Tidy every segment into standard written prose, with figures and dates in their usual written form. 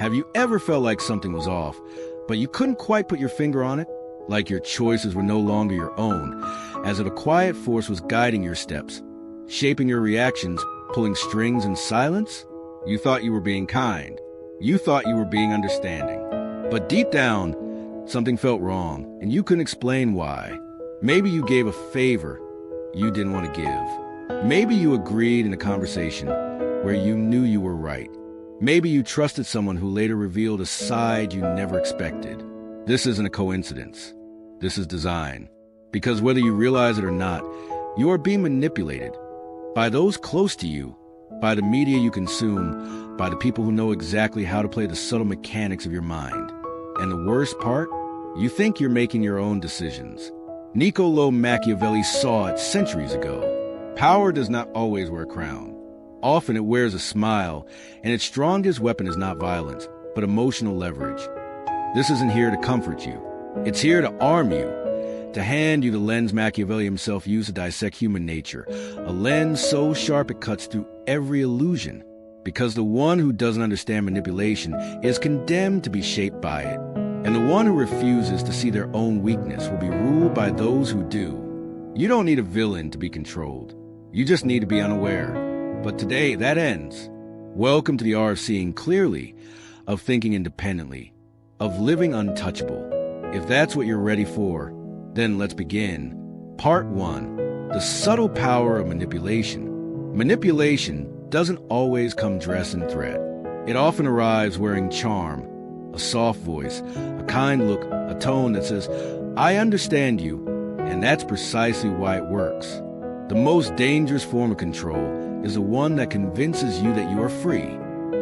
Have you ever felt like something was off, but you couldn't quite put your finger on it? Like your choices were no longer your own, as if a quiet force was guiding your steps, shaping your reactions, pulling strings in silence? You thought you were being kind. You thought you were being understanding. But deep down, something felt wrong, and you couldn't explain why. Maybe you gave a favor you didn't want to give. Maybe you agreed in a conversation where you knew you were right. Maybe you trusted someone who later revealed a side you never expected. This isn't a coincidence. This is design. Because whether you realize it or not, you are being manipulated by those close to you, by the media you consume, by the people who know exactly how to play the subtle mechanics of your mind. And the worst part? You think you're making your own decisions. Niccolò Machiavelli saw it centuries ago. Power does not always wear a crown. Often it wears a smile, and its strongest weapon is not violence, but emotional leverage. This isn't here to comfort you. It's here to arm you, to hand you the lens Machiavelli himself used to dissect human nature, a lens so sharp it cuts through every illusion, because the one who doesn't understand manipulation is condemned to be shaped by it, and the one who refuses to see their own weakness will be ruled by those who do. You don't need a villain to be controlled. You just need to be unaware. But today, that ends. Welcome to the art of seeing clearly, of thinking independently, of living untouchable. If that's what you're ready for, then let's begin. Part 1. The subtle power of manipulation. Manipulation doesn't always come dressed in threat. It often arrives wearing charm, a soft voice, a kind look, a tone that says, "I understand you," and that's precisely why it works. The most dangerous form of control is the one that convinces you that you are free.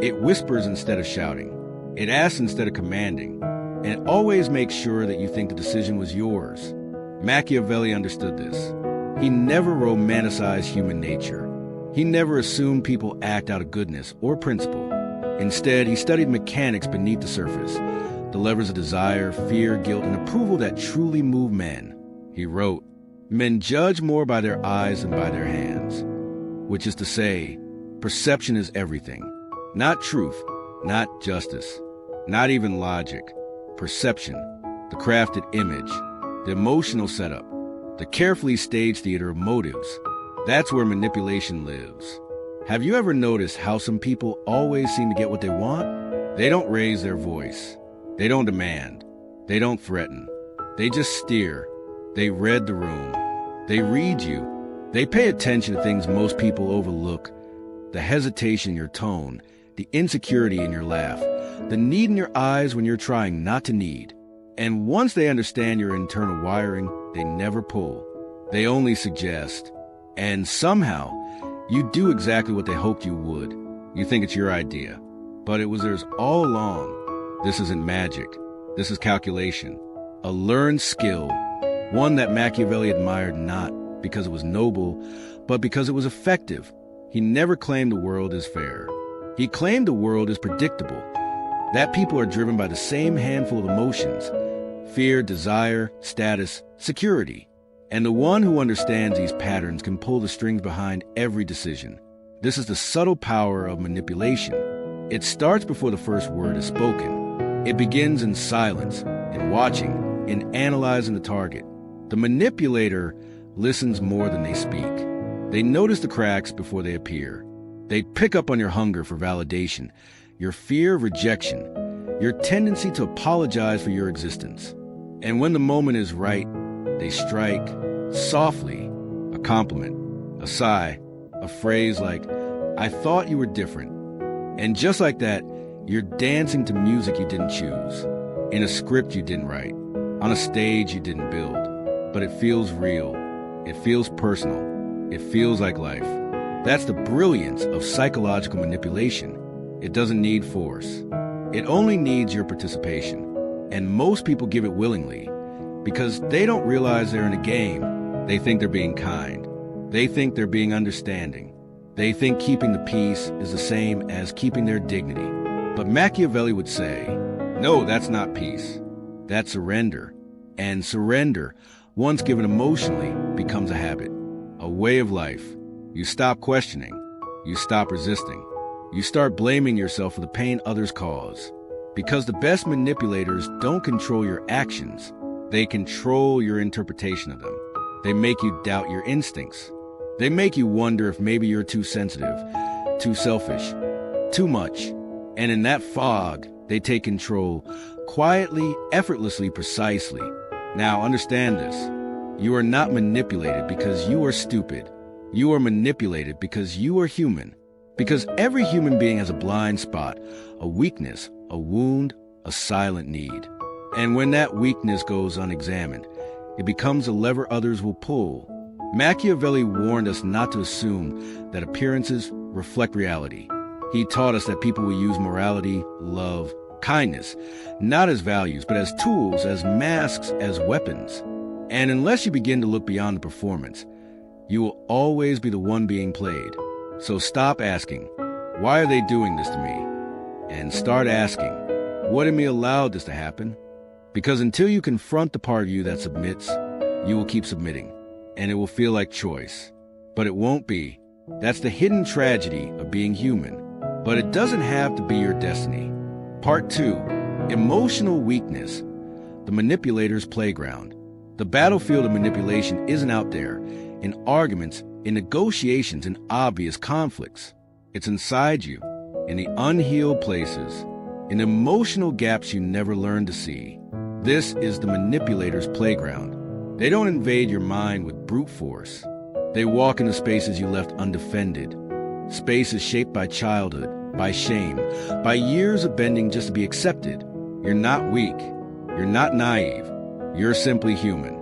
It whispers instead of shouting. It asks instead of commanding. And it always makes sure that you think the decision was yours. Machiavelli understood this. He never romanticized human nature. He never assumed people act out of goodness or principle. Instead, he studied mechanics beneath the surface, the levers of desire, fear, guilt, and approval that truly move men. He wrote, "Men judge more by their eyes than by their hands," which is to say, perception is everything. Not truth, not justice, not even logic. Perception, the crafted image, the emotional setup, the carefully staged theater of motives. That's where manipulation lives. Have you ever noticed how some people always seem to get what they want? They don't raise their voice. They don't demand. They don't threaten. They just steer. They read the room. They read you. They pay attention to things most people overlook. The hesitation in your tone, the insecurity in your laugh, the need in your eyes when you're trying not to need. And once they understand your internal wiring, they never pull. They only suggest. And somehow, you do exactly what they hoped you would. You think it's your idea. But it was theirs all along. This isn't magic. This is calculation. A learned skill. One that Machiavelli admired not because it was noble, but because it was effective. He never claimed the world is fair. He claimed the world is predictable. That people are driven by the same handful of emotions: fear, desire, status, security. And the one who understands these patterns can pull the strings behind every decision. This is the subtle power of manipulation. It starts before the first word is spoken. It begins in silence, in watching, in analyzing the target. The manipulator listens more than they speak. They notice the cracks before they appear. They pick up on your hunger for validation, your fear of rejection, your tendency to apologize for your existence. And when the moment is right, they strike softly, a compliment, a sigh, a phrase like, "I thought you were different." And just like that, you're dancing to music you didn't choose, in a script you didn't write, on a stage you didn't build. But it feels real. It feels personal. It feels like life. That's the brilliance of psychological manipulation. It doesn't need force. It only needs your participation. And most people give it willingly because they don't realize they're in a game. They think they're being kind. They think they're being understanding. They think keeping the peace is the same as keeping their dignity. But Machiavelli would say, no, that's not peace. That's surrender. And surrender, once given emotionally, becomes a habit, a way of life. You stop questioning. You stop resisting. You start blaming yourself for the pain others cause. Because the best manipulators don't control your actions. They control your interpretation of them. They make you doubt your instincts. They make you wonder if maybe you're too sensitive, too selfish, too much. And in that fog, they take control quietly, effortlessly, precisely. Now, understand this. You are not manipulated because you are stupid. You are manipulated because you are human. Because every human being has a blind spot, a weakness, a wound, a silent need. And when that weakness goes unexamined, it becomes a lever others will pull. Machiavelli warned us not to assume that appearances reflect reality. He taught us that people will use morality, love, kindness, not as values, but as tools, as masks, as weapons. And unless you begin to look beyond the performance, you will always be the one being played. So stop asking, why are they doing this to me? And start asking, what in me allowed this to happen? Because until you confront the part of you that submits, you will keep submitting, and it will feel like choice. But it won't be. That's the hidden tragedy of being human. But it doesn't have to be your destiny. Part 2, emotional weakness, the manipulator's playground. The battlefield of manipulation isn't out there, in arguments, in negotiations, in obvious conflicts. It's inside you, in the unhealed places, in emotional gaps you never learned to see. This is the manipulator's playground. They don't invade your mind with brute force. They walk into spaces you left undefended. Spaces shaped by childhood, by shame, by years of bending just to be accepted. You're not weak. You're not naive. You're simply human.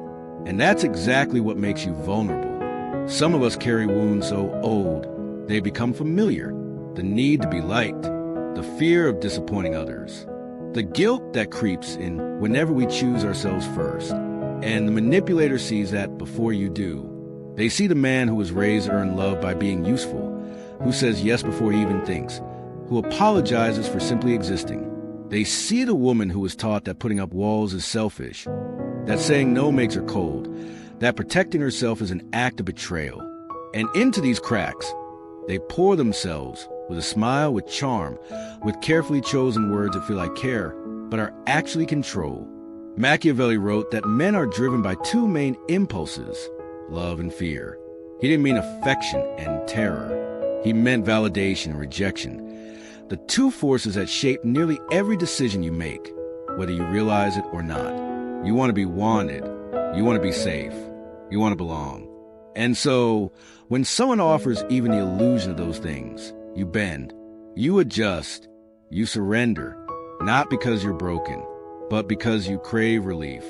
And that's exactly what makes you vulnerable. Some of us carry wounds so old, they become familiar. The need to be liked, the fear of disappointing others, the guilt that creeps in whenever we choose ourselves first. And the manipulator sees that before you do. They see the man who was raised to earn love by being useful, who says yes before he even thinks, who apologizes for simply existing. They see the woman who was taught that putting up walls is selfish, that saying no makes her cold, that protecting herself is an act of betrayal. And into these cracks, they pour themselves with a smile, with charm, with carefully chosen words that feel like care, but are actually control. Machiavelli wrote that men are driven by two main impulses, love and fear. He didn't mean affection and terror. He meant validation and rejection. The two forces that shape nearly every decision you make, whether you realize it or not. You want to be wanted. You want to be safe. You want to belong. And so, when someone offers even the illusion of those things, you bend, you adjust, you surrender, not because you're broken, but because you crave relief.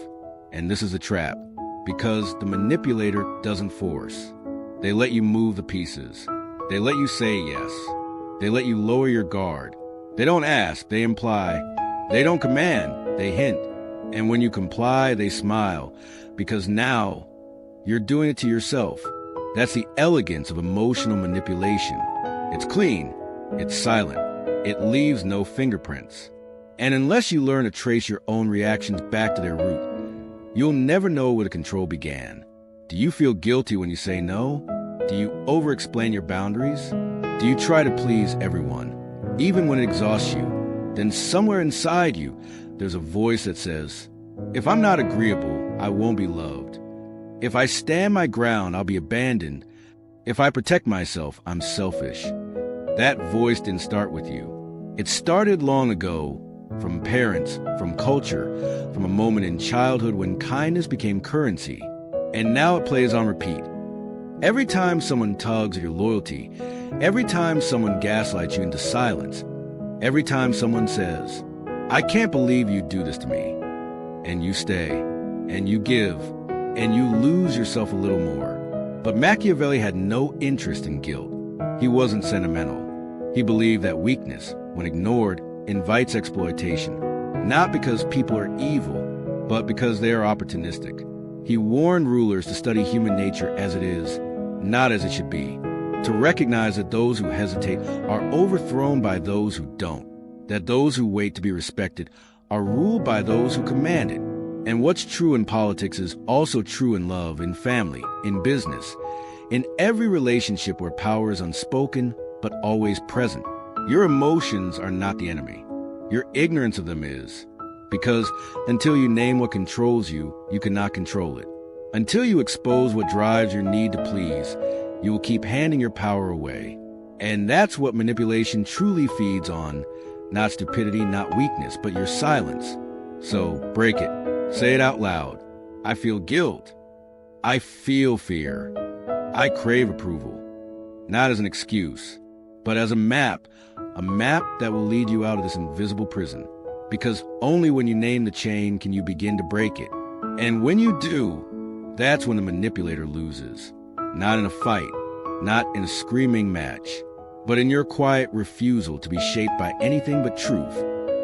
And this is a trap, because the manipulator doesn't force. They let you move the pieces. They let you say yes. They let you lower your guard. They don't ask, they imply. They don't command, they hint. And when you comply, they smile, because now you're doing it to yourself. That's the elegance of emotional manipulation. It's clean, it's silent, it leaves no fingerprints. And unless you learn to trace your own reactions back to their root, you'll never know where the control began. Do you feel guilty when you say no? Do you over-explain your boundaries? Do you try to please everyone, even when it exhausts you? Then somewhere inside you, there's a voice that says, if I'm not agreeable, I won't be loved. If I stand my ground, I'll be abandoned. If I protect myself, I'm selfish. That voice didn't start with you. It started long ago, from parents, from culture, from a moment in childhood when kindness became currency. And now it plays on repeat. Every time someone tugs at your loyalty, every time someone gaslights you into silence, every time someone says, I can't believe you do this to me, and you stay, and you give, and you lose yourself a little more. But Machiavelli had no interest in guilt. He wasn't sentimental. He believed that weakness, when ignored, invites exploitation, not because people are evil, but because they are opportunistic. He warned rulers to study human nature as it is, not as it should be, to recognize that those who hesitate are overthrown by those who don't, that those who wait to be respected are ruled by those who command it. And what's true in politics is also true in love, in family, in business, in every relationship where power is unspoken but always present. Your emotions are not the enemy. Your ignorance of them is. Because until you name what controls you, you cannot control it. Until you expose what drives your need to please, you will keep handing your power away. And that's what manipulation truly feeds on. Not stupidity, not weakness, but your silence. So break it. Say it out loud. I feel guilt. I feel fear. I crave approval. Not as an excuse, but as a map that will lead you out of this invisible prison. Because only when you name the chain can you begin to break it. And when you do, that's when the manipulator loses. Not in a fight, not in a screaming match, but in your quiet refusal to be shaped by anything but truth.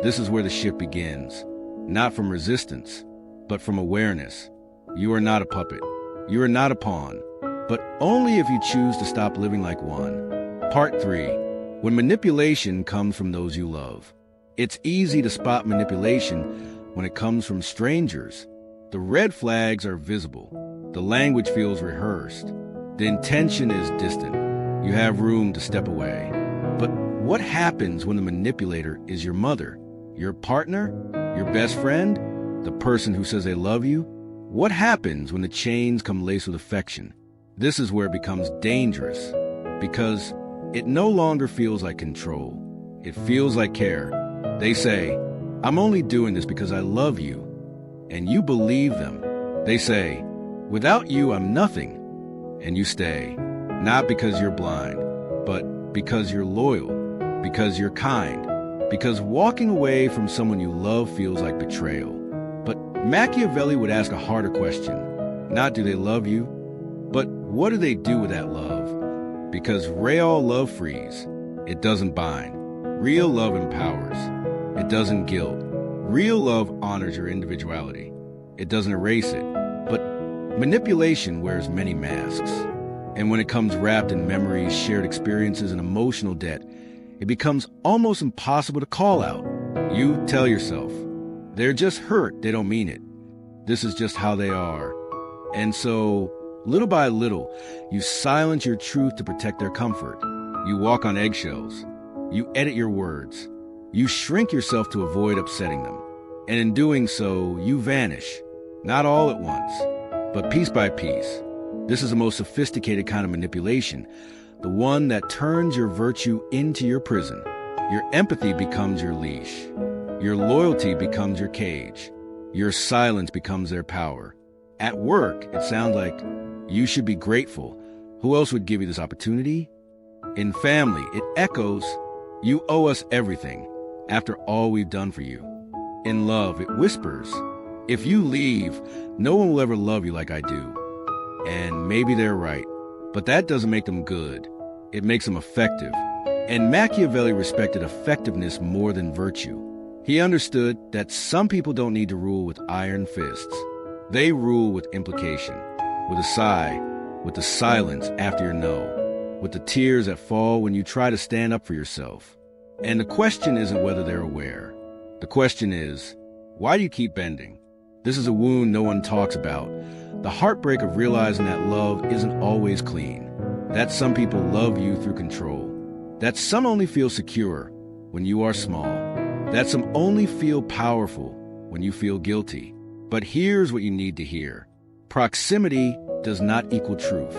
This is where the shift begins. Not from resistance, but from awareness. You are not a puppet. You are not a pawn. But only if you choose to stop living like one. Part 3. When manipulation comes from those you love. It's easy to spot manipulation when it comes from strangers. The red flags are visible. The language feels rehearsed. The intention is distant. You have room to step away. But what happens when the manipulator is your mother, your partner, your best friend, the person who says they love you? What happens when the chains come laced with affection? This is where it becomes dangerous, because it no longer feels like control. It feels like care. They say, I'm only doing this because I love you. And you believe them. They say, without you, I'm nothing. And you stay, not because you're blind, but because you're loyal, because you're kind, because walking away from someone you love feels like betrayal. But Machiavelli would ask a harder question. Not do they love you, but what do they do with that love? Because real love frees. It doesn't bind. Real love empowers. It doesn't guilt. Real love honors your individuality. It doesn't erase it. But manipulation wears many masks. And when it comes wrapped in memories, shared experiences, and emotional debt, it becomes almost impossible to call out. You tell yourself, they're just hurt, they don't mean it. This is just how they are. And so, little by little, you silence your truth to protect their comfort. You walk on eggshells. You edit your words. You shrink yourself to avoid upsetting them. And in doing so, you vanish. Not all at once, but piece by piece. This is the most sophisticated kind of manipulation, the one that turns your virtue into your prison. Your empathy becomes your leash. Your loyalty becomes your cage. Your silence becomes their power. At work, it sounds like you should be grateful. Who else would give you this opportunity? In family, it echoes, you owe us everything after all we've done for you. In love, it whispers, if you leave, no one will ever love you like I do. And maybe they're right, but that doesn't make them good. It makes them effective. And Machiavelli respected effectiveness more than virtue. He understood that some people don't need to rule with iron fists. They rule with implication, with a sigh, with the silence after your no, with the tears that fall when you try to stand up for yourself. And the question isn't whether they're aware. The question is, why do you keep bending? This is a wound no one talks about. The heartbreak of realizing that love isn't always clean. That some people love you through control. That some only feel secure when you are small. That some only feel powerful when you feel guilty. But here's what you need to hear. Proximity does not equal truth.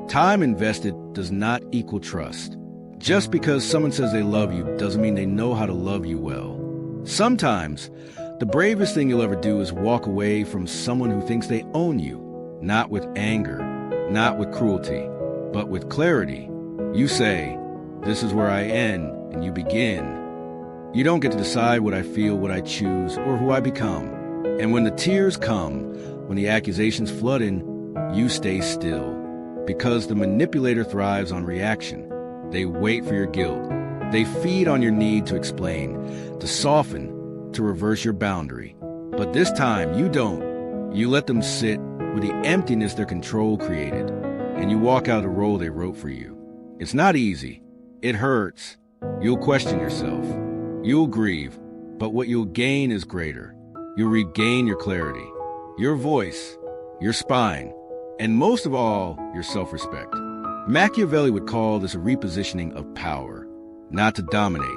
Time invested does not equal trust. Just because someone says they love you doesn't mean they know how to love you well. Sometimes, the bravest thing you'll ever do is walk away from someone who thinks they own you. Not with anger, not with cruelty, but with clarity. You say, this is where I end, and you begin. You don't get to decide what I feel, what I choose, or who I become. And when the tears come, when the accusations flood in, you stay still. Because the manipulator thrives on reaction. They wait for your guilt. They feed on your need to explain, to soften, to reverse your boundary. But this time, you don't. You let them sit with the emptiness their control created, and you walk out the role they wrote for you. It's not easy. It hurts. You'll question yourself. You'll grieve, but what you'll gain is greater. You'll regain your clarity, your voice, your spine, and most of all, your self-respect. Machiavelli would call this a repositioning of power, not to dominate,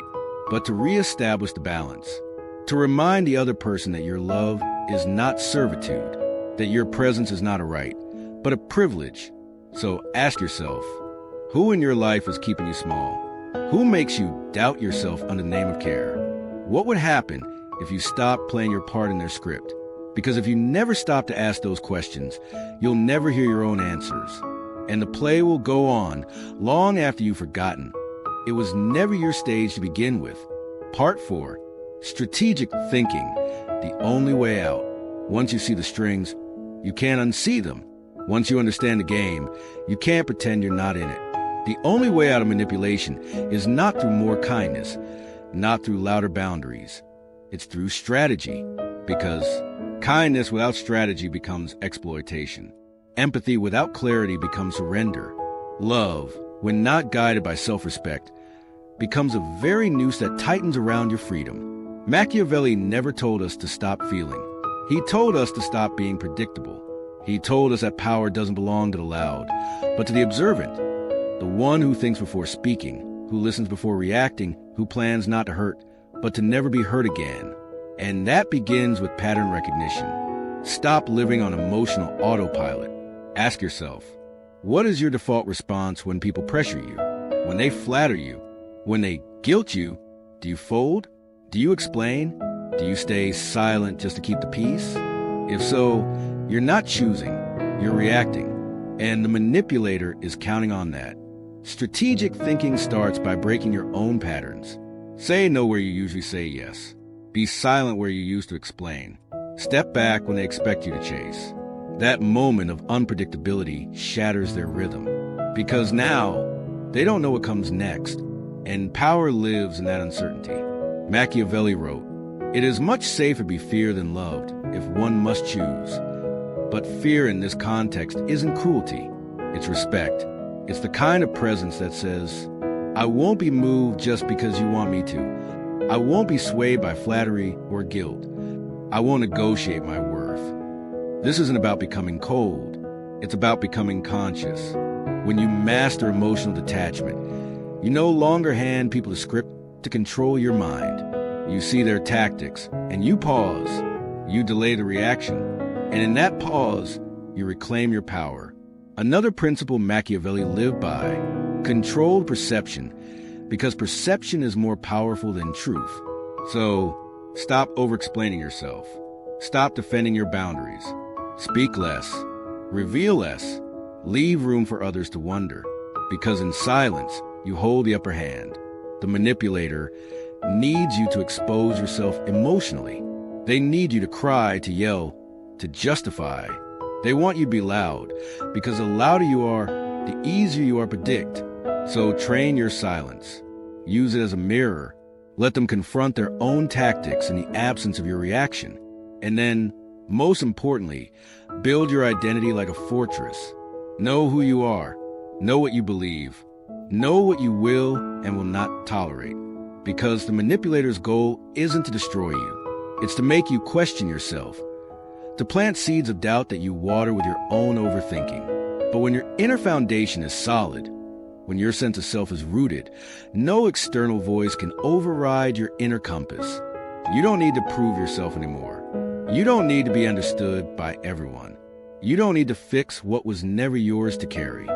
but to reestablish the balance. To remind the other person that your love is not servitude, that your presence is not a right, but a privilege. So ask yourself, who in your life is keeping you small? Who makes you doubt yourself under the name of care? What would happen if you stopped playing your part in their script? Because if you never stop to ask those questions, you'll never hear your own answers. And the play will go on long after you've forgotten. It was never your stage to begin with. Part 4. Strategic thinking. The only way out. Once you see the strings, you can't unsee them. Once you understand the game, you can't pretend you're not in it. The only way out of manipulation is not through more kindness, not through louder boundaries. It's through strategy, because kindness without strategy becomes exploitation. Empathy without clarity becomes surrender. Love, when not guided by self-respect, becomes a very noose that tightens around your freedom. Machiavelli never told us to stop feeling. He told us to stop being predictable. He told us that power doesn't belong to the loud, but to the observant, the one who thinks before speaking, who listens before reacting, who plans not to hurt, but to never be hurt again. And that begins with pattern recognition. Stop living on emotional autopilot. Ask yourself, what is your default response when people pressure you? When they flatter you? When they guilt you? Do you fold? Do you explain? Do you stay silent just to keep the peace? If so, you're not choosing, you're reacting. And the manipulator is counting on that. Strategic thinking starts by breaking your own patterns. Say no where you usually say yes. Be silent where you used to explain. Step back when they expect you to chase. That moment of unpredictability shatters their rhythm. Because now, they don't know what comes next. And power lives in that uncertainty. Machiavelli wrote, "It is much safer to be feared than loved, if one must choose." But fear in this context isn't cruelty. It's respect. It's the kind of presence that says, I won't be moved just because you want me to. I won't be swayed by flattery or guilt. I won't negotiate my worth. This isn't about becoming cold. It's about becoming conscious. When you master emotional detachment, you no longer hand people a script to control your mind. You see their tactics, and you pause. You delay the reaction. And in that pause, you reclaim your power. Another principle Machiavelli lived by, controlled perception, because perception is more powerful than truth. So, stop over-explaining yourself. Stop defending your boundaries. Speak less. Reveal less. Leave room for others to wonder. Because in silence, you hold the upper hand. The manipulator needs you to expose yourself emotionally. They need you to cry, to yell, to justify. They want you to be loud, because the louder you are, the easier you are to predict. So train your silence. Use it as a mirror. Let them confront their own tactics in the absence of your reaction. And then, most importantly, build your identity like a fortress. Know who you are. Know what you believe. Know what you will and will not tolerate. Because the manipulator's goal isn't to destroy you. It's to make you question yourself. To plant seeds of doubt that you water with your own overthinking. But when your inner foundation is solid, when your sense of self is rooted, no external voice can override your inner compass. You don't need to prove yourself anymore. You don't need to be understood by everyone. You don't need to fix what was never yours to carry.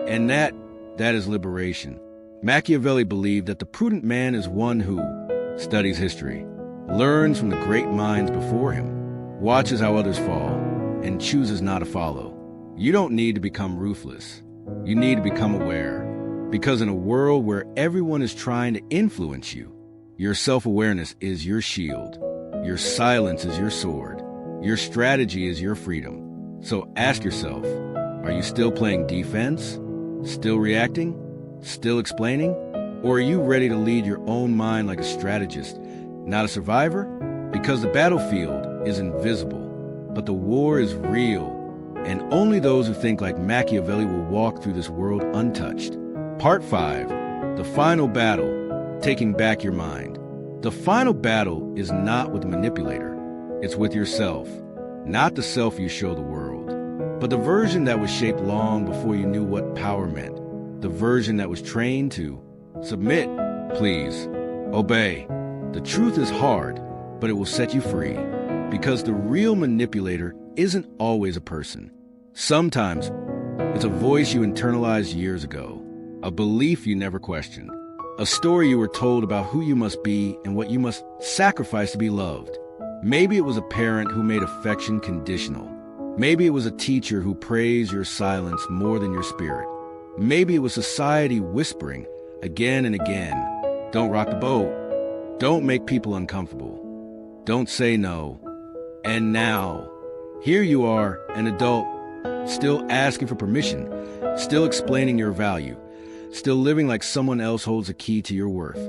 And that is liberation. Machiavelli believed that the prudent man is one who studies history, learns from the great minds before him, watches how others fall, and chooses not to follow. You don't need to become ruthless. You need to become aware. Because in a world where everyone is trying to influence you, your self-awareness is your shield. Your silence is your sword. Your strategy is your freedom. So ask yourself, are you still playing defense? Still reacting? Still explaining? Or are you ready to lead your own mind like a strategist, not a survivor? Because the battlefield is invisible, but the war is real, and only those who think like Machiavelli will walk through this world untouched. Part 5. The final battle, taking back your mind. The final battle is not with the manipulator. It's with yourself. Not the self you show the world, but the version that was shaped long before you knew what power meant. The version that was trained to submit, please, Obey. The truth is hard, but it will set you free. Because the real manipulator isn't always a person. Sometimes it's a voice you internalized years ago, a belief you never questioned, a story you were told about who you must be and what you must sacrifice to be loved. Maybe it was a parent who made affection conditional. Maybe it was a teacher who praised your silence more than your spirit. Maybe it was society whispering again and again, don't rock the boat, don't make people uncomfortable, don't say no. And now, here you are, an adult, still asking for permission, still explaining your value, still living like someone else holds a key to your worth.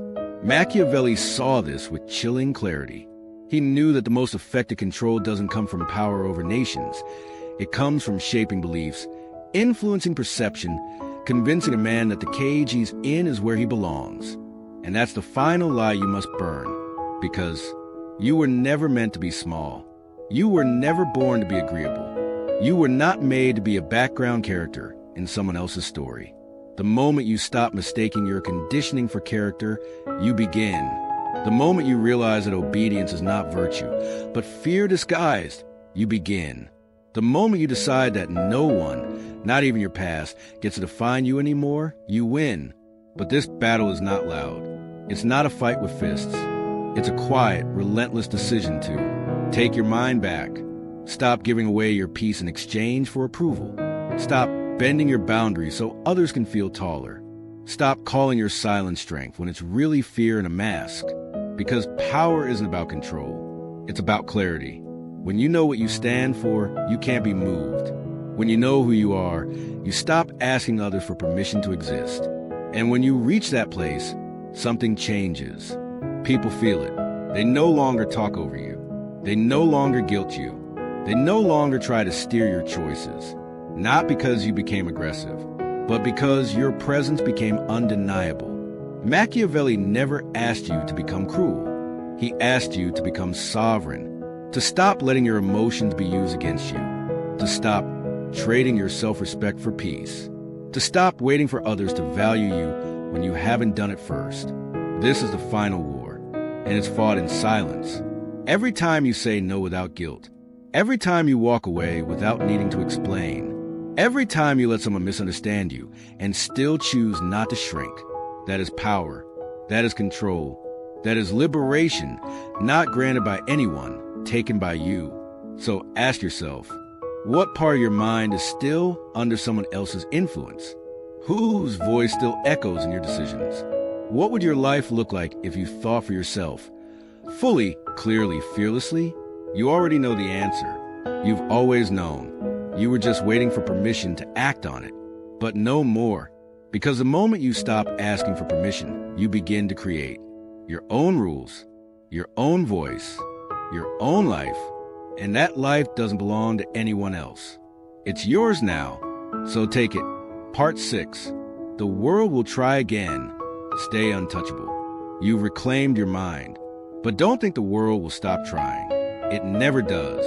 Machiavelli saw this with chilling clarity. He knew that the most effective control doesn't come from power over nations. It comes from shaping beliefs, influencing perception, convincing a man that the cage he's in is where he belongs. And that's the final lie you must burn, because you were never meant to be small. You were never born to be agreeable. You were not made to be a background character in someone else's story. The moment you stop mistaking your conditioning for character, you begin. The moment you realize that obedience is not virtue, but fear disguised, you begin. The moment you decide that no one, not even your past, gets to define you anymore, you win. But this battle is not loud. It's not a fight with fists. It's a quiet, relentless decision to take your mind back. Stop giving away your peace in exchange for approval. Stop bending your boundaries so others can feel taller. Stop calling your silence strength when it's really fear in a mask. Because power isn't about control. It's about clarity. When you know what you stand for, you can't be moved. When you know who you are, you stop asking others for permission to exist. And when you reach that place, something changes. People feel it. They no longer talk over you. They no longer guilt you. They no longer try to steer your choices. Not because you became aggressive, but because your presence became undeniable. Machiavelli never asked you to become cruel. He asked you to become sovereign, to stop letting your emotions be used against you, to stop trading your self-respect for peace, to stop waiting for others to value you when you haven't done it first. This is the final war, and it's fought in silence. Every time you say no without guilt, every time you walk away without needing to explain, every time you let someone misunderstand you and still choose not to shrink, that is power, that is control, that is liberation, not granted by anyone, taken by you. So ask yourself, what part of your mind is still under someone else's influence? Whose voice still echoes in your decisions? What would your life look like if you thought for yourself? Fully, clearly, fearlessly? You already know the answer. You've always known. You were just waiting for permission to act on it. But no more. Because the moment you stop asking for permission, you begin to create your own rules, your own voice, your own life, and that life doesn't belong to anyone else. It's yours now, so take it. Part 6. The world will try again. Stay untouchable. You've reclaimed your mind. But don't think the world will stop trying. It never does.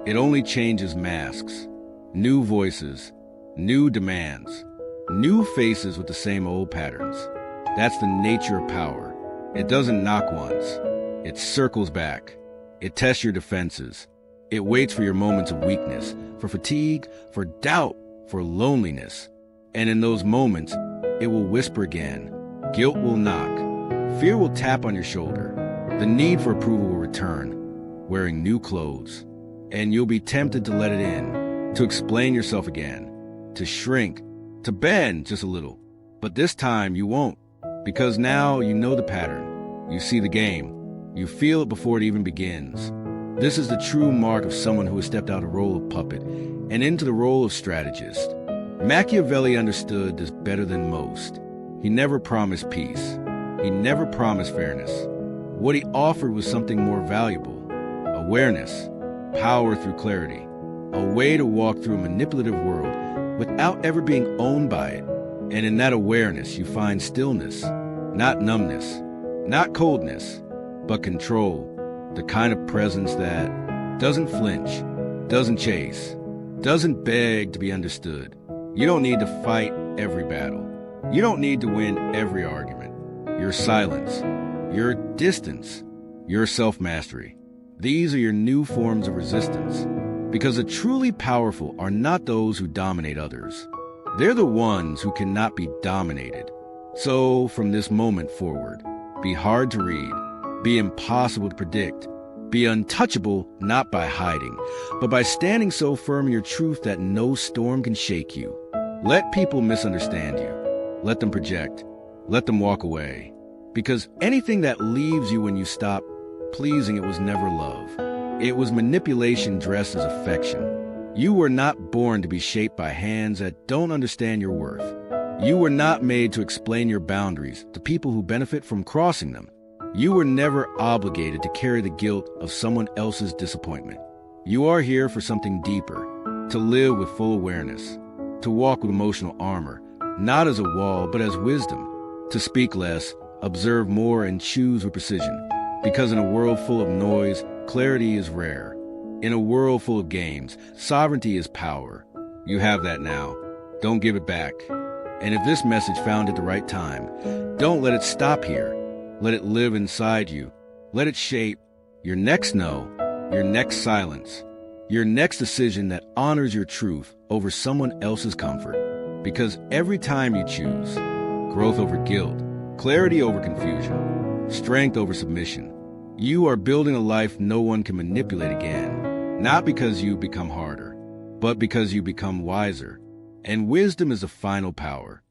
It only changes masks. New voices, new demands. New faces with the same old patterns. That's the nature of power. It doesn't knock once. It circles back. It tests your defenses. It waits for your moments of weakness, for fatigue, for doubt, for loneliness. And in those moments, it will whisper again. Guilt will knock. Fear will tap on your shoulder. The need for approval will return, wearing new clothes. And you'll be tempted to let it in, to explain yourself again, to shrink, to bend just a little. But this time you won't, because now you know the pattern. You see the game. You feel it before it even begins. This is the true mark of someone who has stepped out of the role of puppet and into the role of strategist. Machiavelli understood this better than most. He never promised peace. He never promised fairness. What he offered was something more valuable: awareness, power through clarity, a way to walk through a manipulative world without ever being owned by it. And in that awareness, you find stillness, not numbness, not coldness, but control, the kind of presence that doesn't flinch, doesn't chase, doesn't beg to be understood. You don't need to fight every battle. You don't need to win every argument. Your silence, your distance, your self-mastery. These are your new forms of resistance. Because the truly powerful are not those who dominate others. They're the ones who cannot be dominated. So, from this moment forward, be hard to read, be impossible to predict, be untouchable not by hiding, but by standing so firm in your truth that no storm can shake you. Let people misunderstand you. Let them project. Let them walk away. Because anything that leaves you when you stop pleasing it was never love. It was manipulation dressed as affection. You were not born to be shaped by hands that don't understand your worth. You were not made to explain your boundaries to people who benefit from crossing them. You were never obligated to carry the guilt of someone else's disappointment. You are here for something deeper, to live with full awareness, to walk with emotional armor, not as a wall, but as wisdom, to speak less, observe more, and choose with precision. Because in a world full of noise, clarity is rare. In a world full of games, sovereignty is power. You have that now. Don't give it back. And if this message found at the right time, don't let it stop here. Let it live inside you. Let it shape your next no, your next silence, your next decision that honors your truth over someone else's comfort. Because every time you choose growth over guilt, clarity over confusion, strength over submission, you are building a life no one can manipulate again. Not because you become harder, but because you become wiser. And wisdom is the final power.